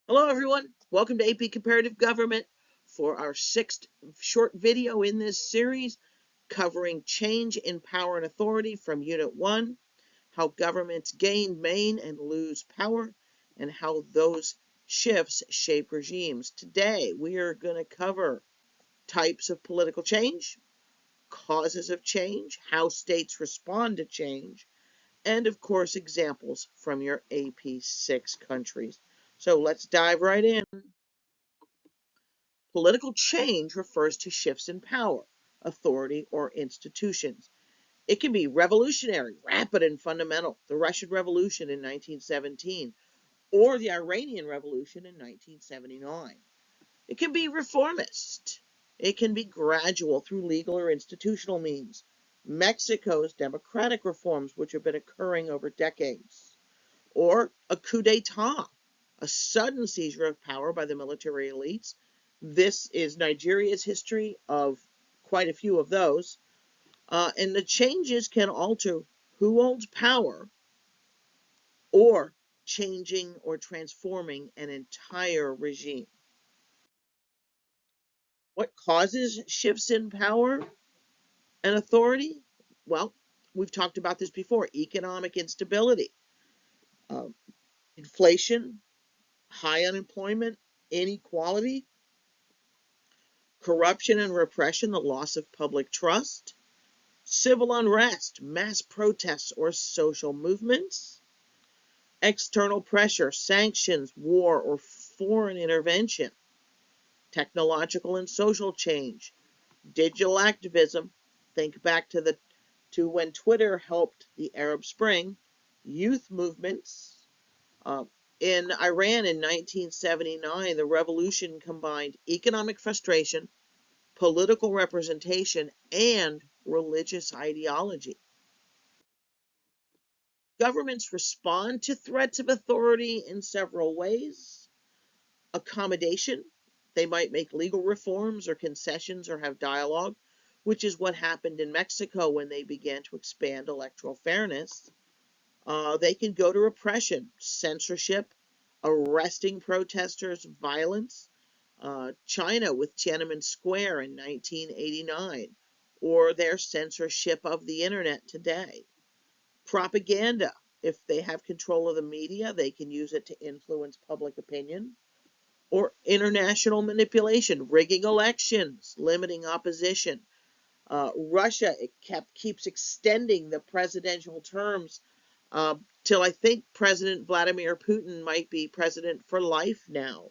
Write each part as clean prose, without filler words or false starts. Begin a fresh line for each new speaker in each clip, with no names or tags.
Hello, everyone. Welcome to AP Comparative Government for our sixth short video in this series covering change in power and authority from Unit 1, how governments gain, main, and lose power, and how those shifts shape regimes. Today, we are going to cover types of political change, causes of change, how states respond to change, and of course, examples from your AP 6 countries. So let's dive right in. Political change refers to shifts in power, authority, or institutions. It can be revolutionary, rapid, and fundamental, the Russian Revolution in 1917, or the Iranian Revolution in 1979. It can be reformist. It can be gradual through legal or institutional means. Mexico's democratic reforms, which have been occurring over decades. Or a coup d'etat, a sudden seizure of power by the military elites. This is Nigeria's history of quite a few of those. And the changes can alter who holds power or changing or transforming an entire regime. What causes shifts in power and authority? Well, we've talked about this before. Economic instability, uh, inflation, high unemployment, inequality, corruption and repression, the loss of public trust, civil unrest, mass protests or social movements, external pressure, sanctions, war, or foreign intervention, technological and social change, digital activism. Think back to when Twitter helped the Arab Spring, youth movements. Uh, in Iran in 1979, the revolution combined economic frustration, political representation, and religious ideology. Governments respond to threats of authority in several ways. Accommodation, they might make legal reforms or concessions or have dialogue, which is what happened in Mexico when they began to expand electoral fairness. They can go to repression, censorship, arresting protesters, violence. China with Tiananmen Square in 1989, or their censorship of the internet today. Propaganda. If they have control of the media, they can use it to influence public opinion. Or international manipulation, rigging elections, limiting opposition. Russia keeps extending the presidential terms till I think President Vladimir Putin might be president for life now.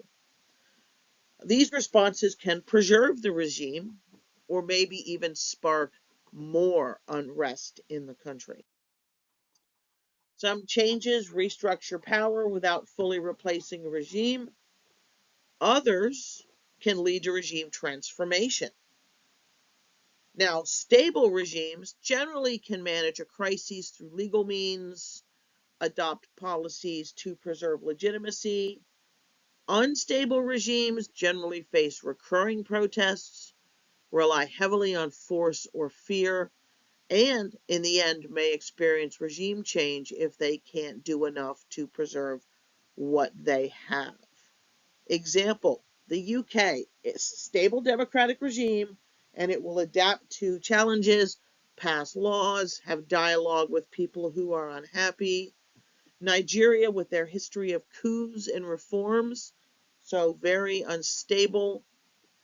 These responses can preserve the regime or maybe even spark more unrest in the country. Some changes restructure power without fully replacing a regime. Others can lead to regime transformation. Now, stable regimes generally can manage a crisis through legal means, adopt policies to preserve legitimacy. Unstable regimes generally face recurring protests, rely heavily on force or fear, and in the end may experience regime change if they can't do enough to preserve what they have. Example, the UK is a stable democratic regime and it will adapt to challenges, pass laws, have dialogue with people who are unhappy. Nigeria with their history of coups and reforms, so very unstable.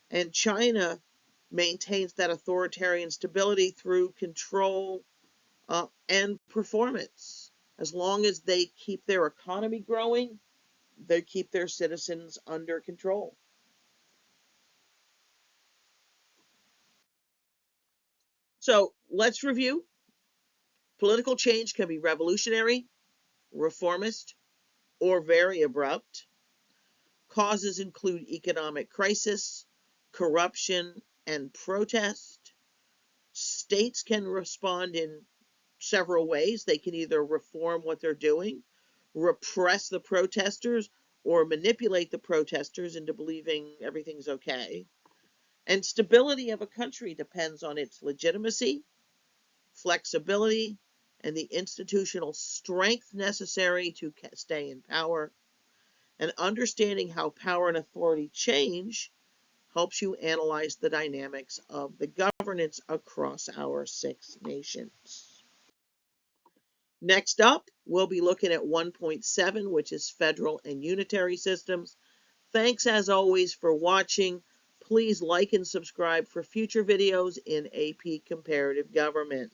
And China maintains that authoritarian stability through control and performance. As long as they keep their economy growing, they keep their citizens under control. So let's review. Political change can be revolutionary, reformist, or very abrupt. Causes include economic crisis, corruption, and protest. States can respond in several ways. They can either reform what they're doing, repress the protesters, or manipulate the protesters into believing everything's okay. And stability of a country depends on its legitimacy, flexibility, and the institutional strength necessary to stay in power. And understanding how power and authority change helps you analyze the dynamics of the governance across our 6 nations. Next up, we'll be looking at 1.7, which is federal and unitary systems. Thanks as always for watching. Please like and subscribe for future videos in AP Comparative Government.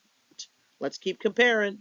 Let's keep comparing.